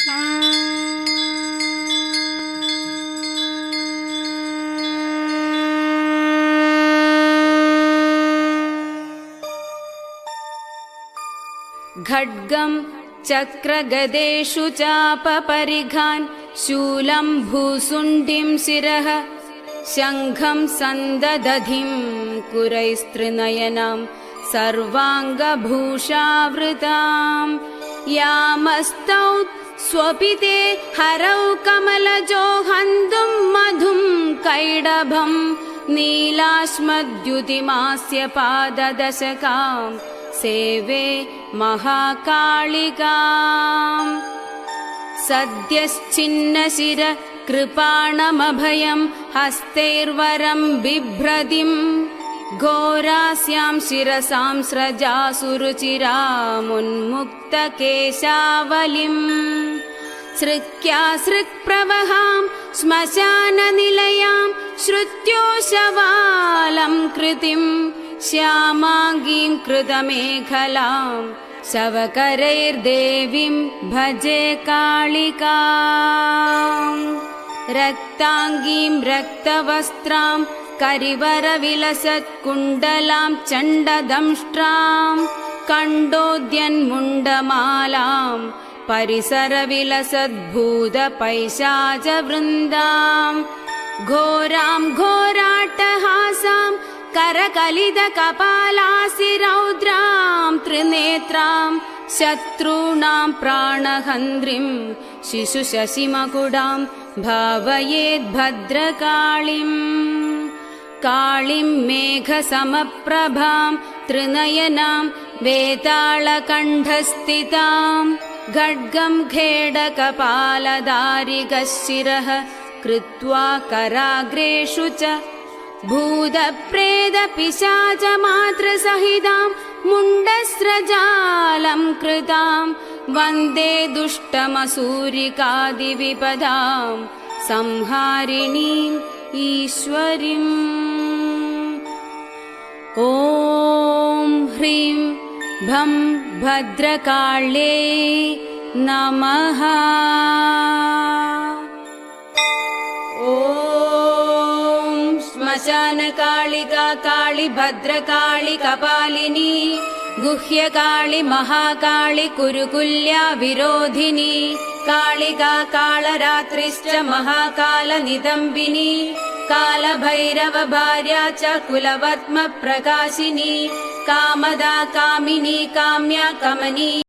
खड्गं चक्रगदेषु चापपरिघान् शूलं भूसुण्डिं शिरः शङ्खं सन्ददधिं कुरैस्त्रिनयनां सर्वाङ्गभूषावृतां यामस्तौ स्वपिते हरौ कमलजो हन्तुं मधुं कैडभं नीलाश्मद्युतिमास्य पाददशकां सेवे महाकालिकाम् सद्यश्चिन्नशिर कृपाणमभयं हस्तैर्वरं बिभ्रदिं घोरास्यां शिरसां स्रजासुरुचिरामुन्मुक्तकेशावलिं सृक्यासृक्प्रवहां श्मशाननिलयां श्रुत्योशवालं कृतिं श्यामाङ्गीं कृतमेखलां शवकरैर्देवीं भजे कालिकाम् रक्ताङ्गीं रक्तवस्त्रां करिवरविलसत्कुण्डलां चण्डदंष्ट्रां कण्डोद्यन्मुण्डमालां परिसरविलसद्भूतपैशाचवृन्दां घोरां घोराट्टहासां करकलितकपालासिरौद्रां त्रिनेत्रां शत्रूणां प्राणहन्त्रीं शिशुशशिमकुडां भावयेद्भद्रकाळीं काळीं मेघसमप्रभां त्रिनयनां वेतालकण्ठस्थितां खड्गं खेडकपालदारिगशिरः कृत्वा कराग्रेषु च भूतप्रेतपिशाचमातृसहितां मुण्डस्रजालं कृतां वन्दे दुष्टमसूरिकादिविपदां संहारिणीम् ईश्वरीम्। ॐ ह्रीं भं भद्रकाल्यै नमः। श्मशानकालिका काळि भद्रकाळि कपालिनी गुह्यकाळि महाकाळि कुरुकुल्या विरोधिनी कालिका कालरात्रिश्च महाकालनिदम्बिनी कालभैरव भार्या च कुलवत्म प्रकाशिनी कामदा कामिनी काम्या कमनी